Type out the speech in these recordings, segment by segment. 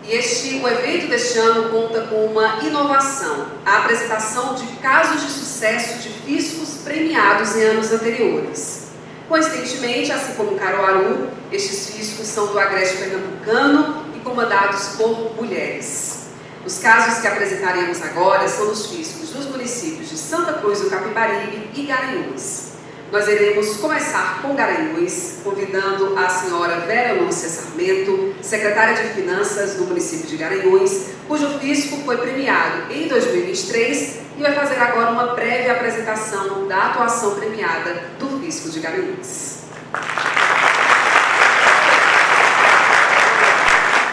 O evento deste ano conta com uma inovação, a apresentação de casos de sucesso de fiscos premiados em anos anteriores. Coincidentemente, assim como Caruaru, estes fiscos são do Agreste Pernambucano e comandados por mulheres. Os casos que apresentaremos agora são dos fiscos dos municípios de Santa Cruz do Capibaribe e Garanhuns. Nós iremos começar com Garanhuns, convidando a senhora Vera Lúcia Sarmento, secretária de Finanças do município de Garanhuns, cujo fisco foi premiado em 2023 e vai fazer agora uma breve apresentação da atuação premiada do fisco de Garanhuns.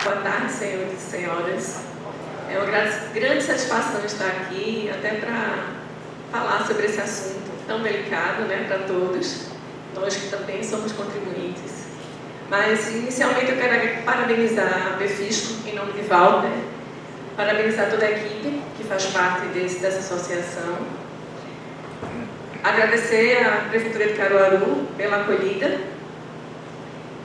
Boa tarde, senhores e senhoras. É uma grande satisfação estar aqui, até para falar sobre esse assunto tão delicado, né, para todos, nós que também somos contribuintes. Mas, inicialmente, eu quero parabenizar a BFisco, em nome de Walter, parabenizar toda a equipe que faz parte dessa associação, agradecer à Prefeitura de Caruaru pela acolhida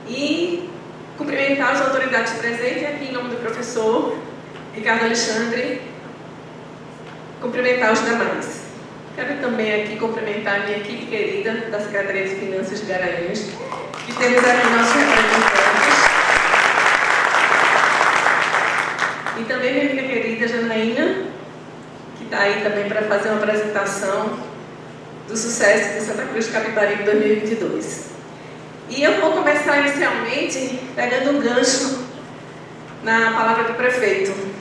e cumprimentar as autoridades presentes aqui em nome do professor Ricardo Alexandre, cumprimentar os demais. Quero também aqui cumprimentar a minha equipe querida da Secretaria de Finanças de Garanhuns, que temos aqui nossos representantes. E também minha amiga querida Janaína, que está aí também para fazer uma apresentação do sucesso de Santa Cruz do Capibaribe 2022. E eu vou começar inicialmente pegando um gancho na palavra do prefeito.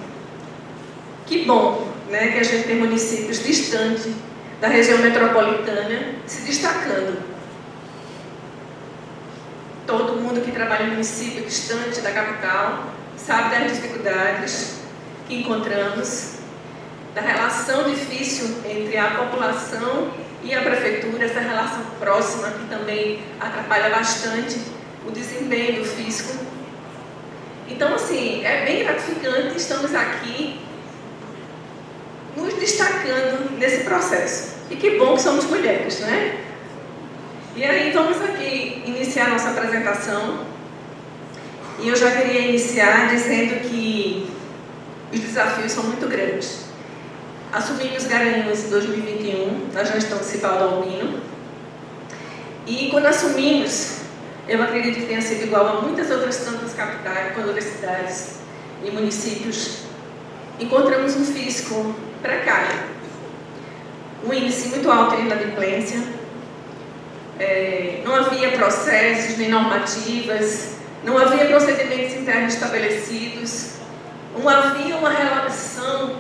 Que bom, né, que a gente tem municípios distantes da região metropolitana se destacando. Todo mundo que trabalha em município distante da capital sabe das dificuldades que encontramos, da relação difícil entre a população e a prefeitura, essa relação próxima que também atrapalha bastante o desempenho do fisco. Então, assim, é bem gratificante, estamos aqui nos destacando nesse processo. E que bom que somos mulheres, né? E aí, vamos aqui iniciar nossa apresentação. E eu já queria iniciar dizendo que os desafios são muito grandes. Assumimos Garanhuns em 2021, na gestão de Civaldo Albino. E quando assumimos, eu acredito que tenha sido igual a muitas outras tantas capitais, com outras cidades e municípios, encontramos um fisco precário, um índice muito alto de inadimplência, não havia processos nem normativas, não havia procedimentos internos estabelecidos, não havia uma relação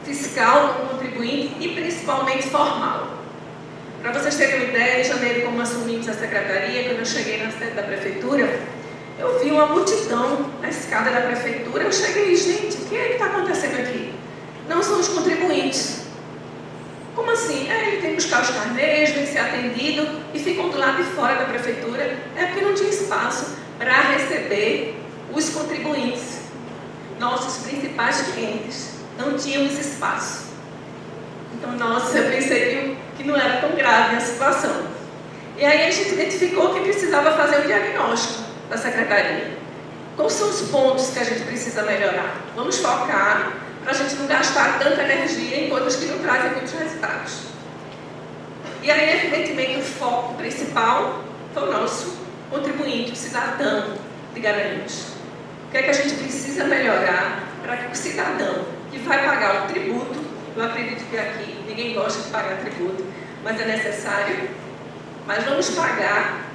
fiscal com o contribuinte e principalmente formal. Para vocês terem uma ideia, em janeiro, como assumimos a secretaria, quando eu cheguei na sede da prefeitura, eu vi uma multidão na escada da prefeitura. Eu cheguei, gente, o que é que está acontecendo aqui? Não são os contribuintes. Como assim? Ele tem que buscar os carneiros, tem que ser atendido e ficam do lado de fora da prefeitura. É porque não tinha espaço para receber os contribuintes. Nossos principais clientes não tinham esse espaço. Então, nossa, eu pensei que não era tão grave a situação. E aí a gente identificou que precisava fazer o diagnóstico da secretaria. Quais são os pontos que a gente precisa melhorar? Vamos focar para a gente não gastar tanta energia em coisas que não trazem muitos resultados. E aí, evidentemente, o foco principal foi o nosso contribuinte, o cidadão de Garanhuns. O que é que a gente precisa melhorar para que o cidadão que vai pagar o tributo, eu acredito que aqui ninguém gosta de pagar tributo, mas é necessário, mas vamos pagar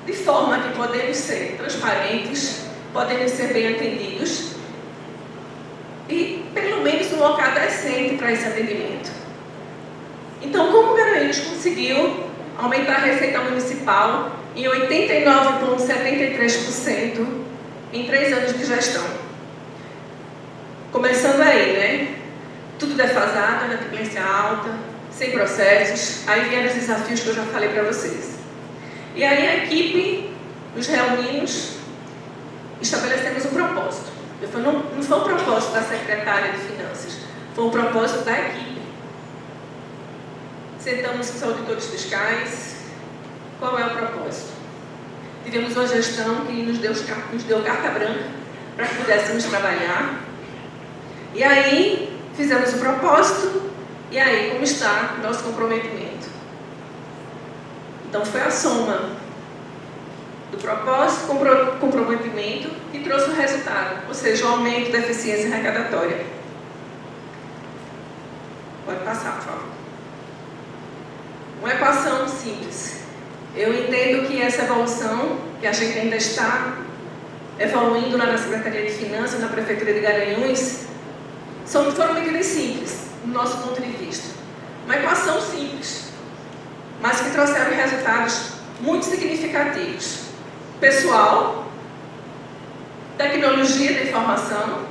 de forma que podemos ser transparentes, podemos ser bem atendidos e, pelo menos, um local decente para esse atendimento. Então, como o Garanhuns conseguiu aumentar a receita municipal em 89,73% em 3 anos de gestão? Começando aí, né? Tudo defasado, inadimplência alta, sem processos, aí vieram os desafios que eu já falei para vocês. E aí a equipe, nos reunimos, estabelecemos um propósito. Não foi um propósito da secretária de Finanças, foi um propósito da equipe. Sentamos com os auditores fiscais. Qual é o propósito? tivemos uma gestão que nos deu carta branca para que pudéssemos trabalhar. E aí, fizemos o propósito, e aí, como está o nosso comprometimento? Então, foi a soma do propósito, comprometimento, que trouxe o resultado, ou seja, o aumento da eficiência arrecadatória. Pode passar, por favor. Uma equação simples. Eu entendo que essa evolução, que a gente ainda está evoluindo lá na Secretaria de Finanças, na Prefeitura de Garanhuns, foram medidas simples, do nosso ponto de vista. Uma equação simples, mas que trouxeram resultados muito significativos. Pessoal, tecnologia da informação,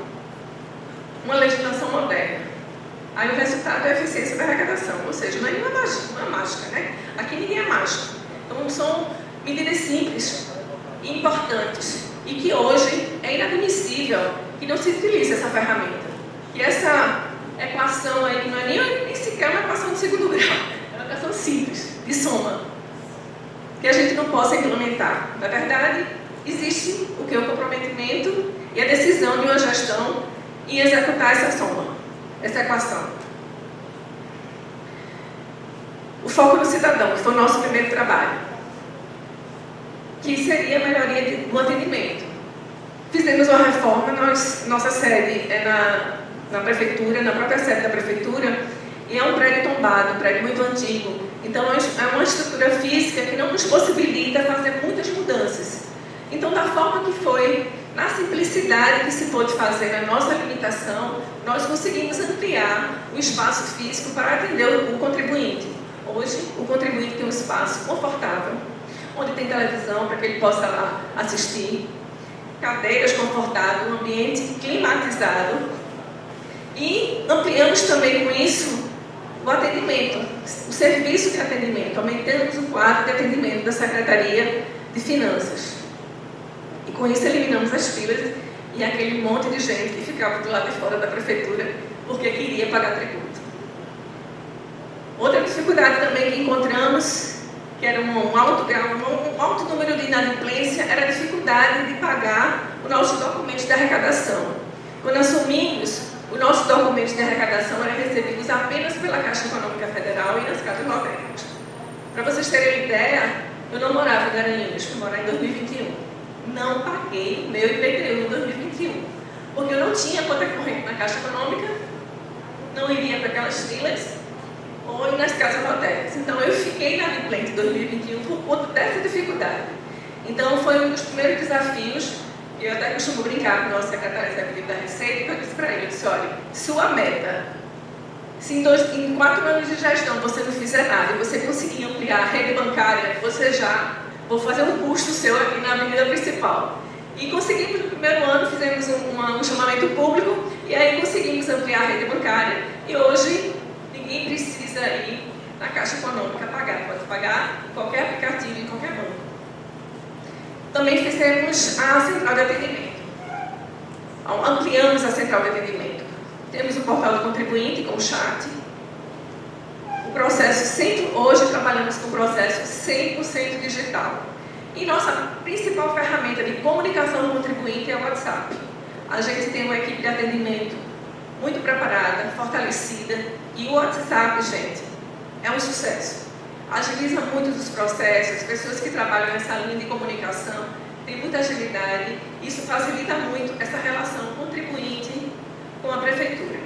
uma legislação moderna. Aí o resultado é a eficiência da arrecadação, ou seja, não é mágica, né? Aqui ninguém é mágico. Então são medidas simples e importantes e que hoje é inadmissível que não se utilize essa ferramenta. E essa equação aí não é nem sequer uma equação de segundo grau, é uma equação simples, de soma, que a gente não possa implementar. Na verdade, existe o que é o comprometimento e a decisão de uma gestão em executar essa soma, essa equação. O foco no cidadão, que foi o nosso primeiro trabalho, que seria a melhoria do atendimento. Fizemos uma reforma, nossa sede é na prefeitura, na própria sede da prefeitura, e é um prédio tombado, um prédio muito antigo. Então, é uma estrutura física que não nos possibilita fazer muitas mudanças. Então, da forma que foi, na simplicidade que se pôde fazer, na nossa limitação, nós conseguimos ampliar o espaço físico para atender o contribuinte. Hoje, o contribuinte tem um espaço confortável, onde tem televisão para que ele possa lá assistir, cadeiras confortáveis, um ambiente climatizado. E ampliamos também com isso o atendimento, o serviço de atendimento. Aumentamos o quadro de atendimento da Secretaria de Finanças. E com isso eliminamos as filas e aquele monte de gente que ficava do lado de fora da prefeitura porque queria pagar tributo. Outra dificuldade também que encontramos, que era um alto número de inadimplência, era a dificuldade de pagar os nossos documentos de arrecadação. Quando assumimos, os nossos documentos de arrecadação eram recebidos apenas pela Caixa Econômica Federal e nas casas lotéricas. Para vocês terem uma ideia, eu não morava em Garanhuns, fui morar em 2021. Não paguei o meu IPTU em 2021, porque eu não tinha conta corrente na Caixa Econômica, não iria para aquelas filas ou nas casas lotéricas. Então eu fiquei inadimplente em 2021 por conta dessa dificuldade. Então foi um dos primeiros desafios. Eu até costumo brincar com o nosso secretário executivo da Receita, que eu disse para ele, eu disse, olha, sua meta, se em 4 anos de gestão você não fizer nada e você conseguir ampliar a rede bancária, vou fazer um custo seu aqui na avenida principal. E conseguimos, no primeiro ano, fizemos um chamamento público e aí conseguimos ampliar a rede bancária. E hoje, ninguém precisa ir na Caixa Econômica pagar, pode pagar em qualquer aplicativo, em qualquer banco. Também fizemos a central de atendimento. Ampliamos a central de atendimento. Temos o portal do contribuinte com o chat. O processo hoje trabalhamos com o processo 100% digital. E nossa principal ferramenta de comunicação do contribuinte é o WhatsApp. A gente tem uma equipe de atendimento muito preparada, fortalecida. E o WhatsApp, gente, é um sucesso. Agiliza muito os processos, as pessoas que trabalham nessa linha de comunicação têm muita agilidade, isso facilita muito essa relação contribuinte com a prefeitura.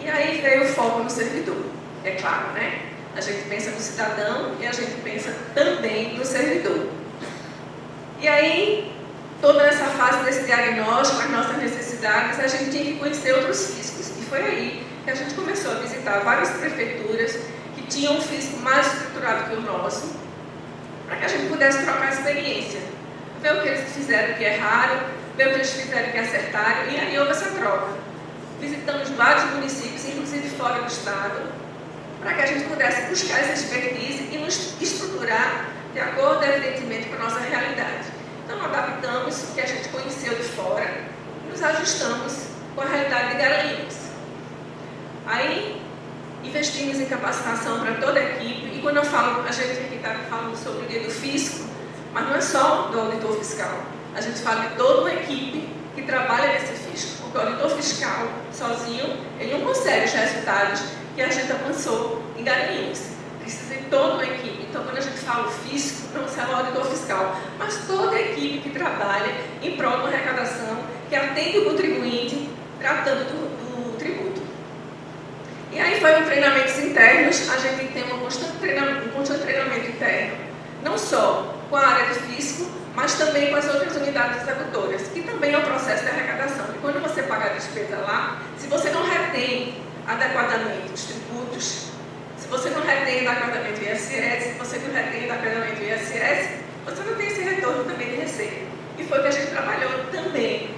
E aí veio o foco no servidor, é claro, né? A gente pensa no cidadão e a gente pensa também no servidor. E aí, toda essa fase desse diagnóstico, as nossas necessidades, a gente tinha que conhecer outros fiscos. E foi aí que a gente começou a visitar várias prefeituras que tinham um fisco mais estruturado que o nosso, para que a gente pudesse trocar experiência, ver o que eles fizeram que erraram, ver o que eles fizeram que acertaram, e aí houve essa troca. Visitamos vários municípios, inclusive fora do estado, para que a gente pudesse buscar essa expertise e nos estruturar de acordo, evidentemente, com a nossa realidade. Então, adaptamos o que a gente conheceu de fora e nos ajustamos com a realidade de Garanhuns. Aí, investimos em capacitação para toda a equipe, e quando eu falo, a gente aqui está falando sobre o dia do fisco, mas não é só do auditor fiscal, a gente fala de toda uma equipe que trabalha nesse fisco, porque o auditor fiscal, sozinho, ele não consegue os resultados que a gente alcançou em Garanhuns. Precisa de toda uma equipe. Então, quando a gente fala fisco, não é o auditor fiscal, mas toda a equipe que trabalha em prol de uma arrecadação, que atende o contribuinte, tratando do tributo. E aí foram treinamentos internos, a gente tem um constante treinamento interno, não só com a área de fisco, mas também com as outras unidades executoras, que também é o processo de arrecadação. E quando você paga a despesa lá, se você não retém adequadamente os tributos, se você não retém adequadamente o ISS, se você não retém adequadamente o ISS, você não tem esse retorno também de receita. E foi o que a gente trabalhou também.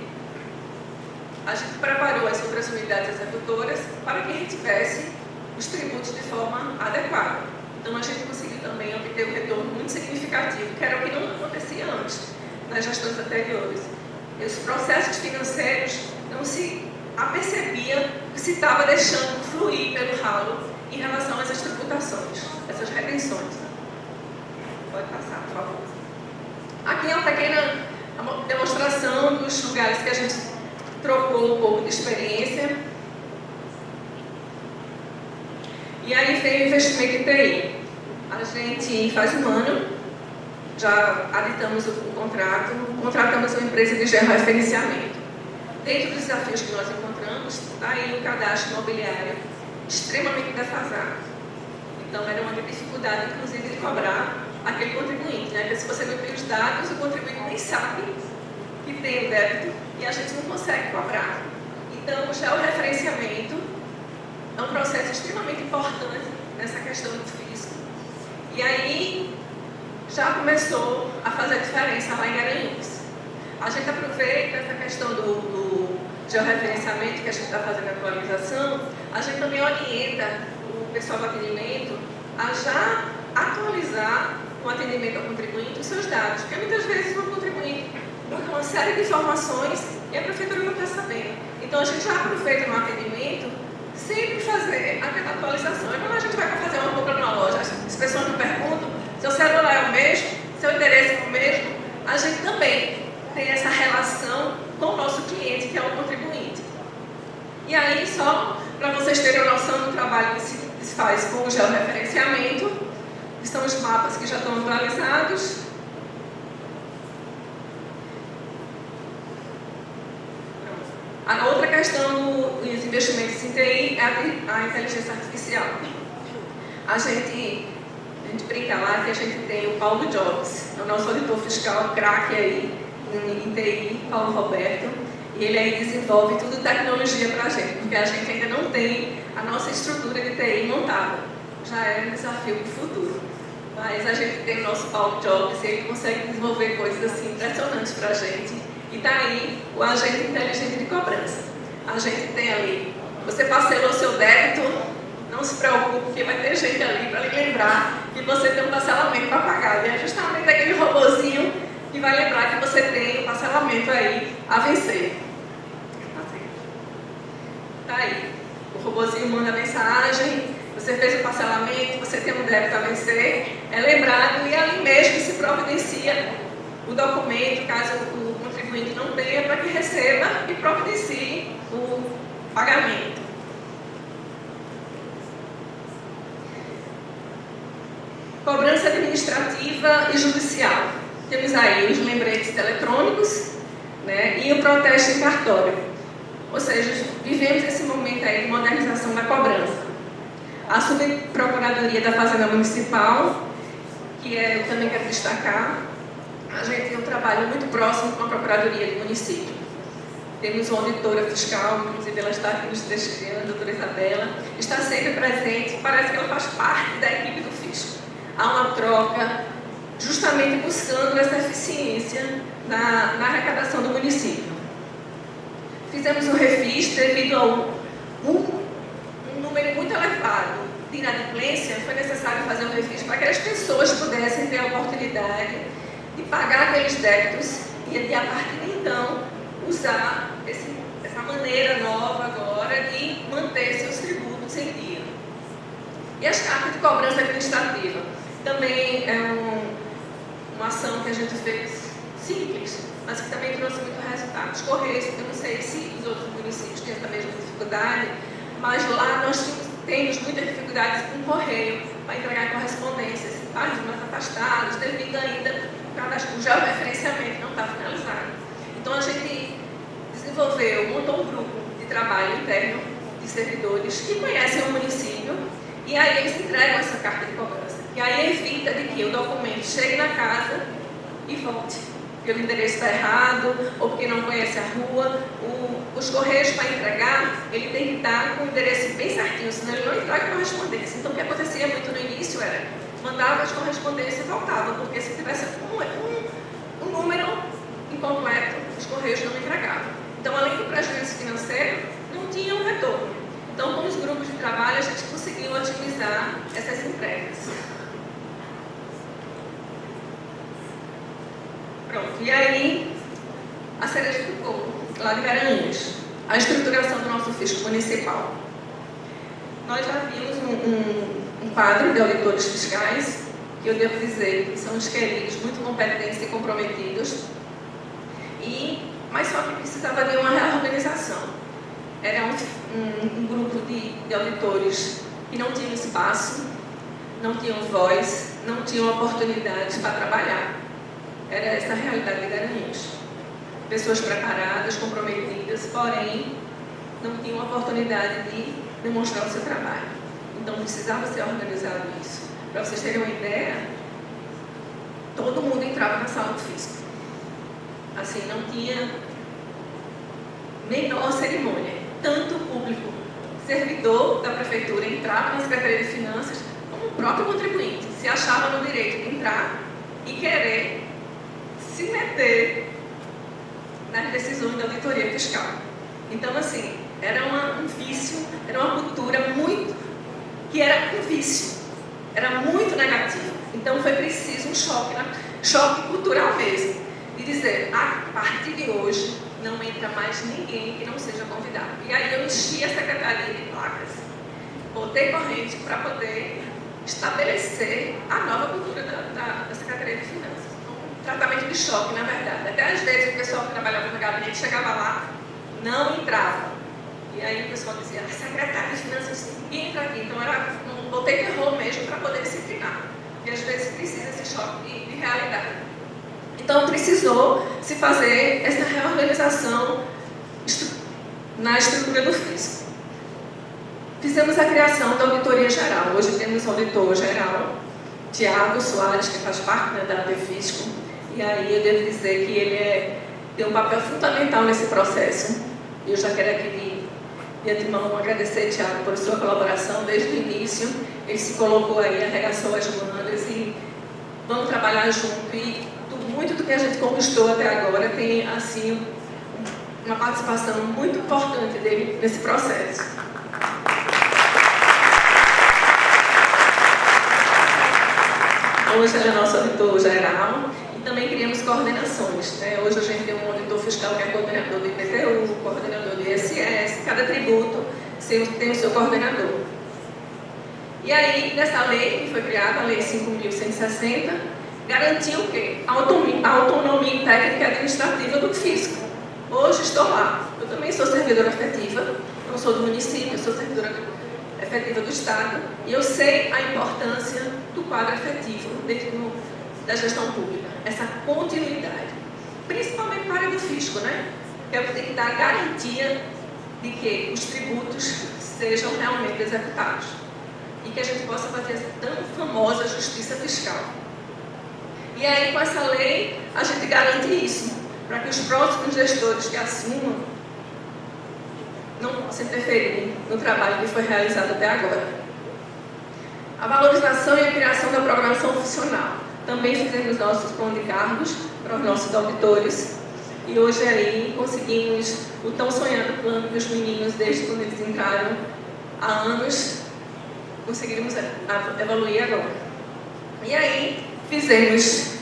A gente preparou as outras unidades executoras para que retivesse os tributos de forma adequada. Então, a gente conseguiu também obter um retorno muito significativo, que era o que não acontecia antes, nas gestões anteriores. Os processos financeiros não se apercebia que se estava deixando fluir pelo ralo em relação a essas tributações, essas retenções. Pode passar, por favor. Aqui é uma pequena demonstração dos lugares que a gente trocou um pouco de experiência. E aí veio o investimento em TI. A gente faz um ano, já aditamos o contrato, contratamos uma empresa de georreferenciamento. Dentro dos desafios que nós encontramos, está aí o cadastro imobiliário extremamente defasado. Então, era uma dificuldade, inclusive, de cobrar aquele contribuinte, né? Porque se você não tem os dados, o contribuinte nem sabe que tem o débito e a gente não consegue cobrar. Então, o georreferenciamento é um processo extremamente importante nessa questão do fisco. E aí, já começou a fazer diferença lá em Garanhuns. A gente aproveita essa questão do georreferenciamento, que a gente está fazendo a atualização, a gente também orienta o pessoal do atendimento a já atualizar o atendimento ao contribuinte os seus dados, porque muitas vezes o contribuinte busca uma série de informações e a prefeitura não está sabendo. Então a gente já aproveita no atendimento sempre fazer aquela atualização. E quando a gente vai fazer uma compra numa loja, as pessoas me perguntam, seu celular é o mesmo, seu endereço é o mesmo, a gente também tem essa relação com o nosso cliente, que é o contribuinte. E aí, só para vocês terem a noção do trabalho que se faz com o georreferenciamento, estão os mapas que já estão atualizados. A outra questão dos investimentos em TI é a inteligência artificial. A gente brinca lá que a gente tem o Paulo Jobs, o nosso auditor fiscal, craque aí em TI, Paulo Roberto, e ele aí desenvolve tudo tecnologia para a gente, porque a gente ainda não tem a nossa estrutura de TI montada. Já é um desafio para o futuro. Mas a gente tem o nosso Paulo Jobs e ele consegue desenvolver coisas assim impressionantes para a gente. E está aí o agente inteligente de cobrança. A gente tem ali, você parcelou seu débito, não se preocupe, porque vai ter gente ali para lhe lembrar que você tem um parcelamento para pagar. E é justamente aquele robozinho que vai lembrar que você tem um parcelamento aí a vencer. Está aí. O robozinho manda mensagem, você fez o parcelamento, você tem um débito a vencer, é lembrado e ali mesmo se providencia o documento, caso o contribuinte não tenha, para que receba e providencie o pagamento. Cobrança administrativa e judicial. Temos aí os lembretes eletrônicos, né, e o protesto em cartório. Ou seja, vivemos esse momento aí de modernização da cobrança. A Subprocuradoria da Fazenda Municipal, que eu também quero destacar, a gente tem um trabalho muito próximo com a Procuradoria do município. Temos uma auditora fiscal, inclusive ela está aqui nos prestigiando, a doutora Isabela, está sempre presente, parece que ela faz parte da equipe do fisco. Há uma troca, justamente buscando essa eficiência na arrecadação do município. Fizemos um refis devido a um número muito elevado de inadimplência, foi necessário fazer um refis para que as pessoas pudessem ter a oportunidade de pagar aqueles débitos e a partir de então usar essa maneira nova agora de manter seus tributos em dia. E as cartas de cobrança administrativa. Também é uma ação que a gente fez simples, mas que também trouxe muito resultado. Os Correios, eu não sei se os outros municípios têm essa mesma dificuldade, mas lá nós temos muitas dificuldades com o Correio para entregar correspondências, páginas mais afastadas, devido ainda o georreferenciamento não está finalizado. Então a gente montou um grupo de trabalho interno de servidores que conhecem o município e aí eles entregam essa carta de cobrança. E aí evita de que o documento chegue na casa e volte, porque o endereço está errado ou porque não conhece a rua. Os Correios, para entregar, ele tem que estar com o endereço bem certinho, senão ele não entrega correspondência. Então o que acontecia muito no início era, mandava as correspondências e voltava, porque se tivesse um número incompleto, os Correios não entregavam. Então, além do prejuízo financeiro, não tinha um retorno. Então, com os grupos de trabalho, a gente conseguiu otimizar essas entregas. Pronto. E aí, a cereja do bolo, lá de Garanhuns, a estruturação do nosso fisco municipal. Nós já vimos um quadro de auditores fiscais, que eu devo dizer que são os queridos, muito competentes e comprometidos, mas só que precisava de uma reorganização. Era um grupo de auditores que não tinham espaço, não tinham voz, não tinham oportunidades para trabalhar. Era essa a realidade de Garanhuns. Pessoas preparadas, comprometidas, porém não tinham oportunidade de demonstrar o seu trabalho. Então precisava ser organizado isso. Para vocês terem uma ideia, todo mundo entrava na sala do fisco. Assim, não tinha menor cerimônia. Tanto o público servidor da prefeitura entrava na Secretaria de Finanças, como o próprio contribuinte se achava no direito de entrar e querer se meter nas decisões da auditoria fiscal. Então, assim, era um vício, era uma cultura que era um vício, era muito negativo. Então, foi preciso um choque cultural mesmo, de dizer, a partir de hoje, não entra mais ninguém que não seja convidado. E aí eu enchi a Secretaria de Placas, botei corrente para poder estabelecer a nova cultura da Secretaria de Finanças. Um tratamento de choque, na verdade. Até às vezes o pessoal que trabalhava no gabinete chegava lá, não entrava. E aí o pessoal dizia, Secretária de Finanças, ninguém entra aqui. Então botei terror mesmo para poder disciplinar. E às vezes precisa esse choque de realidade. Então, precisou se fazer essa reorganização na estrutura do fisco. Fizemos a criação da auditoria geral. Hoje temos o auditor geral, Tiago Soares, que faz parte da ABFisco. E aí eu devo dizer que ele tem um papel fundamental nesse processo. E eu já quero aqui de antemão agradecer, Tiago, por sua colaboração desde o início. Ele se colocou aí, arregaçou as mangas e vamos trabalhar junto. E muito do que a gente conquistou até agora tem, assim, uma participação muito importante dele nesse processo. Hoje ele é nosso auditor geral e também criamos coordenações, né? Hoje a gente tem um auditor fiscal que é coordenador do IPTU, coordenador do ISS, cada tributo tem o seu coordenador. E aí, nessa lei que foi criada, a Lei 5.160, garantiu o quê? A autonomia técnica e administrativa do fisco. Hoje estou lá. Eu também sou servidora efetiva, não sou do município, eu sou servidora efetiva do Estado, e eu sei a importância do quadro efetivo dentro da gestão pública, essa continuidade, principalmente para a área do fisco, né? Que é o que tem que dar garantia de que os tributos sejam realmente executados e que a gente possa fazer essa tão famosa justiça fiscal. E aí, com essa lei, a gente garante isso, para que os próximos gestores que assumam não possam interferir no trabalho que foi realizado até agora. A valorização e a criação da programação funcional. Também fizemos nossos plano de cargos para os nossos auditores. E hoje aí conseguimos o tão sonhado plano que os meninos, desde quando eles entraram há anos, conseguimos evoluir agora. E aí, fizemos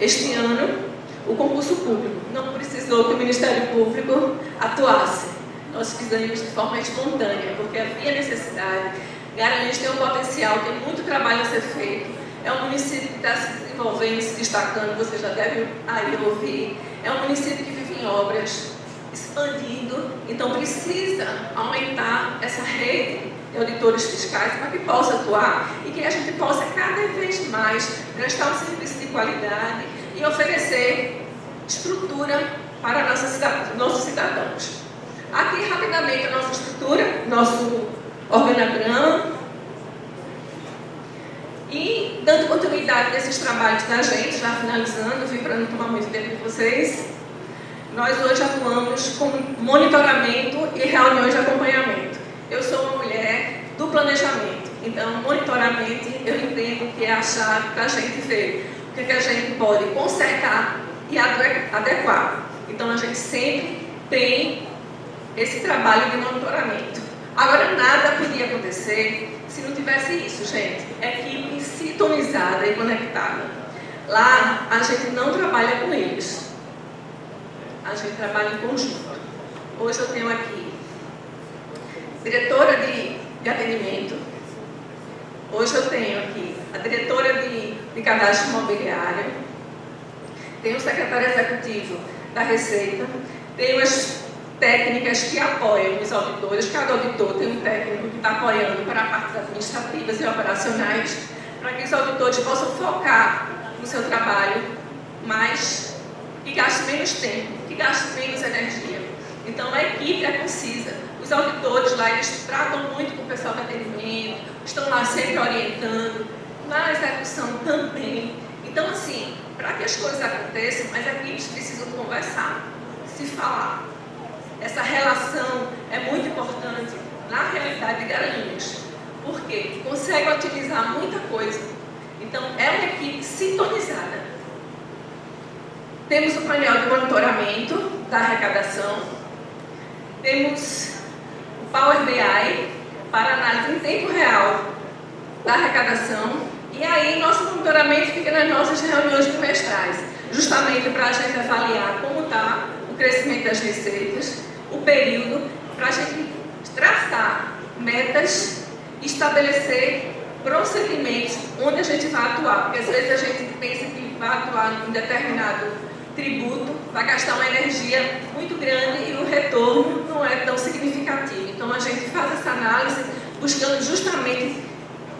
este ano o concurso público. Não precisou que o Ministério Público atuasse. Nós fizemos de forma espontânea, porque havia necessidade Garanhuns tem um potencial, tem muito trabalho a ser feito. É um município que está se desenvolvendo, se destacando, vocês já devem aí ouvir. É um município que vive em obras, expandindo, então precisa aumentar essa rede de auditores fiscais para que possa atuar e que a gente possa cada vez mais prestar um serviço de qualidade e oferecer estrutura para nossos cidadãos. Aqui, rapidamente, a nossa estrutura, nosso organograma. E, dando continuidade desses trabalhos da gente, já finalizando, vim para não tomar muito tempo de vocês, nós hoje atuamos com monitoramento e reuniões de acompanhamento. Eu sou uma mulher do planejamento, então, monitoramento, eu entendo que é a chave para a gente ver o que a gente pode consertar e adequar. Então, a gente sempre tem esse trabalho de monitoramento. Agora, nada podia acontecer se não tivesse isso, gente. Equipe sintonizada e conectada. Lá, a gente não trabalha com eles. A gente trabalha em conjunto. Hoje eu tenho aqui diretora de atendimento. Hoje eu tenho aqui a diretora de cadastro imobiliário. Tenho o secretário executivo da Receita. Tenho as técnicas que apoiam os auditores. Cada auditor tem um técnico que está apoiando para partes administrativas e operacionais, para que os auditores possam focar no seu trabalho, mas que gaste menos tempo, que gaste menos energia. Então, a equipe é concisa. Os auditores lá, eles tratam muito com o pessoal de atendimento, estão lá sempre orientando, na execução também. Então, assim, para que as coisas aconteçam, as equipes precisam conversar, se falar. Essa relação é muito importante na realidade de Garanhuns, porque consegue otimizar muita coisa. Então, é uma equipe sintonizada. Temos o painel de monitoramento da arrecadação, temos o Power BI para análise em tempo real da arrecadação, e aí nosso monitoramento fica nas nossas reuniões bimestrais, justamente para a gente avaliar como está o crescimento das receitas, o período, para a gente traçar metas e estabelecer procedimentos onde a gente vai atuar, porque às vezes a gente pensa que vai atuar em determinado tributo, vai gastar uma energia muito grande e o retorno não é tão significativo. Então a gente faz essa análise buscando justamente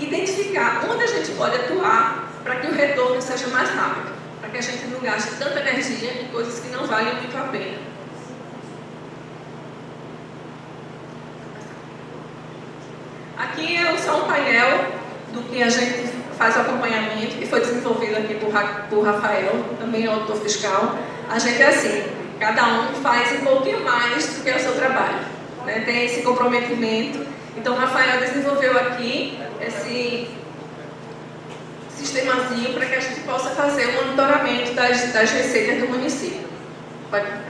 identificar onde a gente pode atuar para que o retorno seja mais rápido, para que a gente não gaste tanta energia em coisas que não valem muito a pena. Aqui é só um painel do que a gente faz o acompanhamento, que foi desenvolvido aqui por Rafael, também é autor fiscal. A gente é assim, cada um faz um pouquinho mais do que é o seu trabalho, né? Tem esse comprometimento. Então, o Rafael desenvolveu aqui esse sistemazinho para que a gente possa fazer o monitoramento das receitas do município. Pode ficar.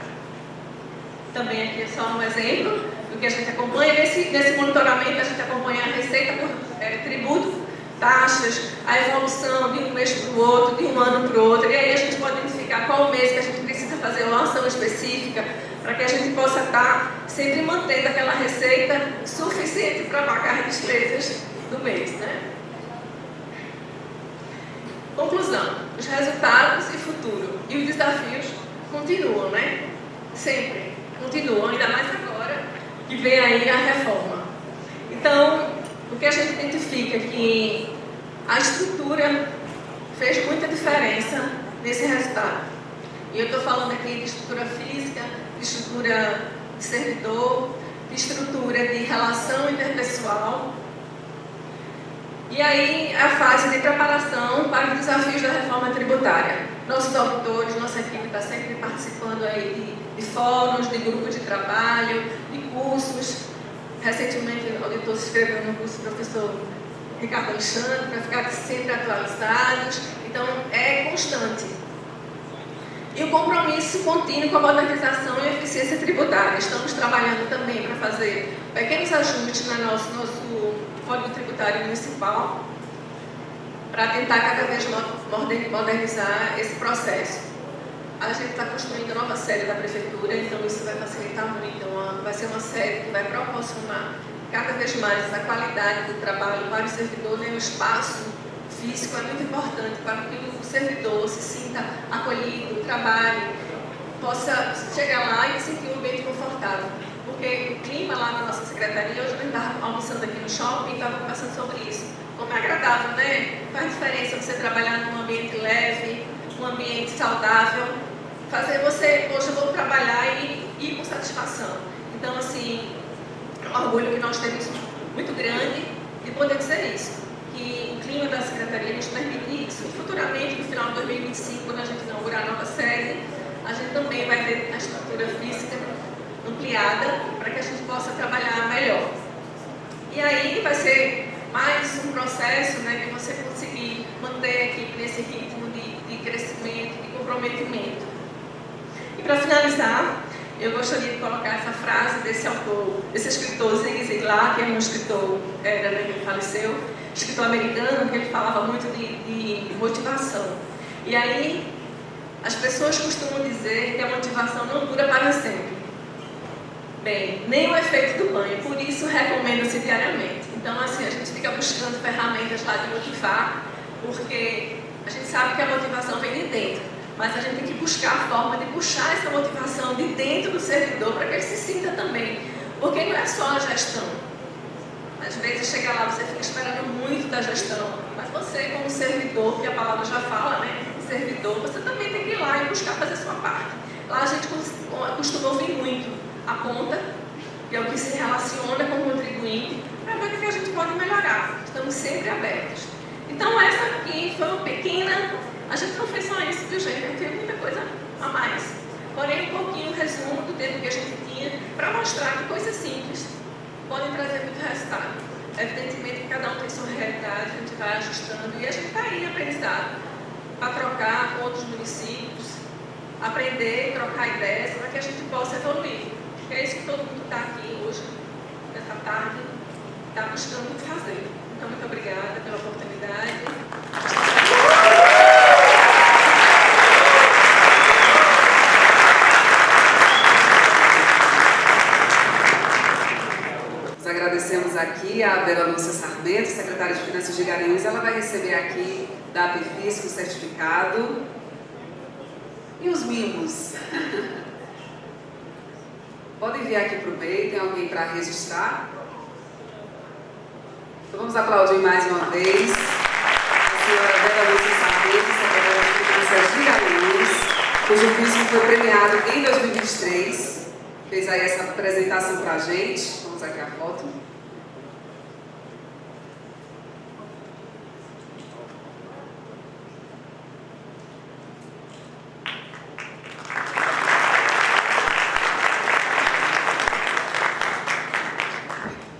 Também aqui é só um exemplo do que a gente acompanha. Nesse monitoramento, a gente acompanha a receita por tributo, taxas, a evolução de um mês para o outro, de um ano para o outro, e aí a gente pode identificar qual mês que a gente precisa fazer uma ação específica para que a gente possa estar sempre mantendo aquela receita suficiente para pagar as despesas do mês, né? Conclusão, os resultados e futuro e os desafios continuam, né? Sempre continuam, ainda mais agora que vem aí a reforma. Então, o que a gente identifica é que a estrutura fez muita diferença nesse resultado. E eu estou falando aqui de estrutura física, de estrutura de servidor, de estrutura de relação interpessoal. E aí a fase de preparação para os desafios da reforma tributária. Nossos auditores, nossa equipe está sempre participando aí de fóruns, de grupos de trabalho, de cursos. Recentemente, o auditor se inscreveu no curso do professor Ricardo Alexandre, para ficar sempre atualizados. Então, é constante. E o compromisso contínuo com a modernização e eficiência tributária. Estamos trabalhando também para fazer pequenos ajustes no nosso Código Tributário Municipal, para tentar cada vez modernizar esse processo. A gente está construindo a nova sede da Prefeitura, então isso vai facilitar muito. Então, vai ser uma sede que vai proporcionar cada vez mais a qualidade do trabalho para o servidor, né, o espaço físico é muito importante para que o servidor se sinta acolhido, trabalhe, possa chegar lá e se sentir um ambiente confortável. Porque o clima lá na nossa secretaria, hoje a gente estava almoçando aqui no shopping e estava conversando sobre isso. Como é agradável, né? Faz diferença você trabalhar num ambiente leve, um ambiente saudável, fazer você, hoje eu vou trabalhar e ir com satisfação. Então, assim, é um orgulho que nós temos muito grande de poder dizer isso, que o clima da secretaria nos permite isso. E futuramente, no final de 2025, quando a gente inaugurar a nova sede, a gente também vai ter a estrutura física ampliada para que a gente possa trabalhar melhor. E aí vai ser mais um processo, né, de você conseguir manter a equipe nesse ritmo de crescimento, de comprometimento. E para finalizar, eu gostaria de colocar essa frase desse autor, desse escritor Zig Ziglar, que é um escritor, que faleceu, escritor americano, que ele falava muito de motivação. E aí, as pessoas costumam dizer que a motivação não dura para sempre. Bem, nem o efeito do banho, por isso recomenda-se diariamente. Então, assim, a gente fica buscando ferramentas lá de motivar, porque a gente sabe que a motivação vem de dentro, mas a gente tem que buscar a forma de puxar essa motivação de dentro do servidor para que ele se sinta também, porque não é só a gestão. Às vezes chega lá, você fica esperando muito da gestão, mas você, como servidor, que a palavra já fala, né, servidor, você também tem que ir lá e buscar fazer a sua parte. Lá a gente costuma ouvir muito a ponta, que é o que se relaciona com o contribuinte, para ver o que a gente pode melhorar. Estamos sempre abertos. Então, essa aqui foi uma pequena... A gente não fez só isso, viu, gente? A gente fez muita coisa a mais. Porém, um pouquinho o resumo do tempo que a gente tinha para mostrar que coisas simples podem trazer muito resultado. Evidentemente que cada um tem sua realidade, a gente vai ajustando e a gente está aí aprendizado para trocar com outros municípios, aprender, trocar ideias para que a gente possa evoluir. É isso que todo mundo está aqui hoje, nessa tarde, está buscando fazer. Então, muito obrigada pela oportunidade. Nós agradecemos aqui a Vera Lúcia Sarmento, secretária de Finanças de Garanhuns. Ela vai receber aqui da APFISC o certificado e os mimos. Podem vir aqui para o meio, tem alguém para registrar? Então vamos aplaudir mais uma vez a senhora Vera Lúcia Sarmento, secretária de Finanças de Garanhuns, cujo FISC foi premiado em 2023. Fez aí essa apresentação para a gente. Vamos aqui a foto.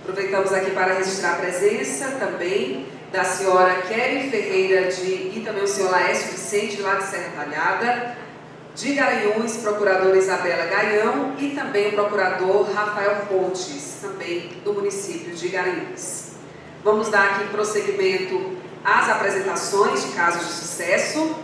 Aproveitamos aqui para registrar a presença também da senhora Kelly Ferreira e também o senhor Laércio Vicente, lá de Serra Talhada, de Garanhuns, procuradora Isabela Gaião e também o procurador Rafael Pontes, também do município de Garanhuns. Vamos dar aqui prosseguimento às apresentações de casos de sucesso.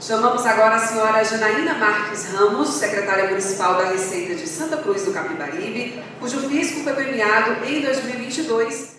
Chamamos agora a senhora Janaína Marques Ramos, secretária municipal da Receita de Santa Cruz do Capibaribe, cujo fisco foi premiado em 2022